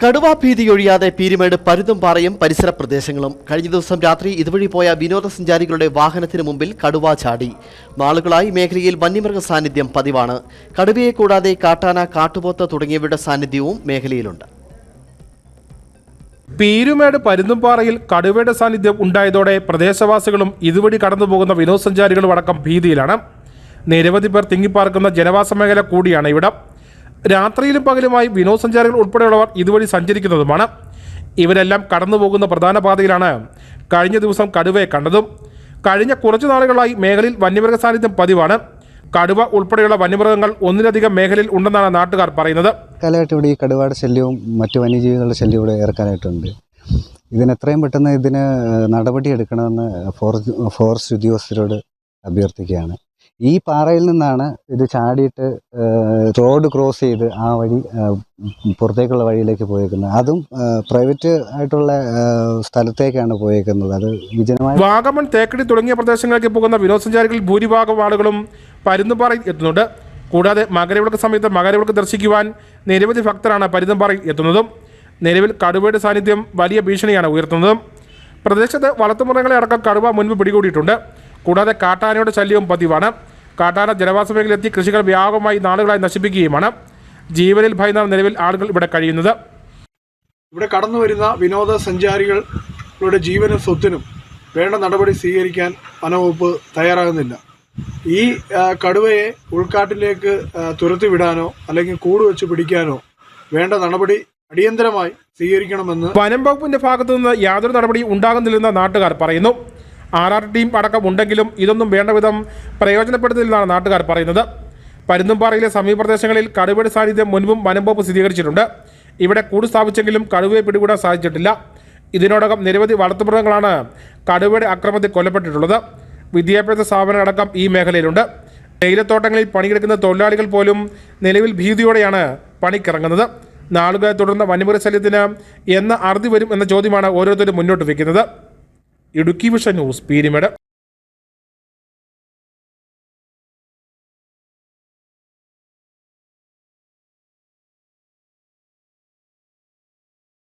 കടുവാ ഭീതിയൊഴിയാതെ പീരുമേട് പരുന്തുംപാറയും പരിസര പ്രദേശങ്ങളും. കഴിഞ്ഞ ദിവസം രാത്രി ഇതുവഴി പോയ വിനോദസഞ്ചാരികളുടെ വാഹനത്തിന് മുമ്പിൽ കടുവ ചാടി. നാളുകളായി മേഖലയിൽ വന്യമൃഗ സാന്നിധ്യം പതിവാണ്. കടുവയെ കൂടാതെ കാട്ടാന, കാട്ടുപോത്ത് തുടങ്ങിയവയുടെ സാന്നിധ്യവും മേഖലയിലുണ്ട്. പീരുമേട് പരുന്തുംപാറയിൽ കടുവയുടെ സാന്നിധ്യം ഉണ്ടായതോടെ പ്രദേശവാസികളും ഇതുവഴി കടന്നുപോകുന്ന വിനോദസഞ്ചാരികളും അടക്കം ഭീതിയിലാണ്. നിരവധി പേർ തിങ്ങിപ്പാർക്കുന്ന ജനവാസ മേഖല കൂടിയാണ് ഇവിടം. രാത്രിയിലും പകലുമായി വിനോദസഞ്ചാരികൾ ഉൾപ്പെടെയുള്ളവർ ഇതുവഴി സഞ്ചരിക്കുന്നതുമാണ്. ഇവരെല്ലാം കടന്നുപോകുന്ന പ്രധാന പാതയിലാണ് കഴിഞ്ഞ ദിവസം കടുവയെ കണ്ടതും. കഴിഞ്ഞ കുറച്ചു നാളുകളായി മേഖലയിൽ വന്യമൃഗ സാന്നിധ്യം പതിവാണ്. കടുവ ഉൾപ്പെടെയുള്ള വന്യമൃഗങ്ങൾ ഒന്നിലധികം മേഖലയിൽ ഉണ്ടെന്നാണ് നാട്ടുകാർ പറയുന്നത്. കാലമായിട്ട് ഇവിടെ ഈ കടുവയുടെ ശല്യവും മറ്റു വന്യജീവികളുടെ ശല്യവും ഇവിടെ ഏർക്കാനായിട്ടുണ്ട്. എത്രയും പെട്ടെന്ന് ഇതിന് നടപടി എടുക്കണമെന്ന് ഫോറസ്റ്റ് ഉദ്യോഗസ്ഥരോട് അഭ്യർത്ഥിക്കുകയാണ്. ഈ പാറയിൽ നിന്നാണ് ഇത് ചാടിയിട്ട് റോഡ് ക്രോസ് ചെയ്ത് ആ വഴി പുറത്തേക്കുള്ള വഴിയിലേക്ക് പോയേക്കുന്നത്. അതും പ്രൈവറ്റ് ആയിട്ടുള്ള സ്ഥലത്തേക്കാണ് പോയേക്കുന്നത്. അത് വിജനമായ വാഗമൺ, തേക്കടി തുടങ്ങിയ പ്രദേശങ്ങളിലേക്ക് പോകുന്ന വിനോദസഞ്ചാരികളിൽ ഭൂരിഭാഗം ആളുകളും പരുന്തുംപാറയിൽ എത്തുന്നുണ്ട്. കൂടാതെ മകരവിളക്ക് സമയത്ത് മകരവിളക്ക് ദർശിക്കുവാൻ നിരവധി ഭക്തരാണ് പരുന്തുംപാറയിൽ എത്തുന്നതും. നിലവിൽ കടുവയുടെ സാന്നിധ്യം വലിയ ഭീഷണിയാണ് ഉയർത്തുന്നതും. പ്രദേശത്ത് വളർത്തുമൃഗങ്ങളെ അടക്കം കടുവ മുൻപ് പിടികൂടിയിട്ടുണ്ട്. കൂടാതെ കാട്ടാനയുടെ ശല്യവും പതിവാണ്. കാട്ടാന ജനവാസ മേഖലയിലെത്തി കൃഷികൾ വ്യാപകമായി നാളുകളായി നശിപ്പിക്കുകയുമാണ്. ജീവനിൽ ഭയന്നാണ് നിലവിൽ ആളുകൾ ഇവിടെ കഴിയുന്നത്. ഇവിടെ കടന്നു വരുന്ന വിനോദസഞ്ചാരികളുടെ ജീവനും സ്വത്തിനും വേണ്ട നടപടി സ്വീകരിക്കാൻ വനവകുപ്പ് തയ്യാറാകുന്നില്ല. ഈ കടുവയെ ഉൾക്കാട്ടിലേക്ക് തുരത്തിവിടാനോ അല്ലെങ്കിൽ കൂട് വെച്ച് പിടിക്കാനോ വേണ്ട നടപടി അടിയന്തരമായി സ്വീകരിക്കണമെന്ന് വനം വകുപ്പിന്റെ ഭാഗത്തു നിന്ന് യാതൊരു നടപടി ഉണ്ടാകുന്നില്ലെന്ന് നാട്ടുകാർ പറയുന്നു. RR ടീം അടക്കം ഉണ്ടെങ്കിലും ഇതൊന്നും വേണ്ട വിധം പ്രയോജനപ്പെടുന്നില്ലെന്നാണ് നാട്ടുകാർ പറയുന്നത്. പരുന്തുംപാറയിലെ സമീപ പ്രദേശങ്ങളിൽ കടുവയുടെ സാന്നിധ്യം മുൻപും വനം വകുപ്പ് സ്ഥിരീകരിച്ചിട്ടുണ്ട്. ഇവിടെ കൂട് സ്ഥാപിച്ചെങ്കിലും കടുവയെ പിടികൂടാൻ സാധിച്ചിട്ടില്ല. ഇതിനോടകം നിരവധി വളർത്തുമൃഗങ്ങളാണ് കടുവയുടെ ആക്രമണത്തിൽ കൊല്ലപ്പെട്ടിട്ടുള്ളത്. വിദ്യാഭ്യാസ സ്ഥാപനങ്ങളടക്കം ഈ മേഖലയിലുണ്ട്. തേയിലത്തോട്ടങ്ങളിൽ പണിയെടുക്കുന്ന തൊഴിലാളികൾ പോലും നിലവിൽ ഭീതിയോടെയാണ് പണിക്കിറങ്ങുന്നത്. നാളുകളെ തുടർന്ന വന്യമൃഗശല്യത്തിന് എന്ന് അറുതി വരും എന്ന ചോദ്യമാണ് ഓരോരുത്തരും മുന്നോട്ട് വയ്ക്കുന്നത്. Idukki vision news, Peermade.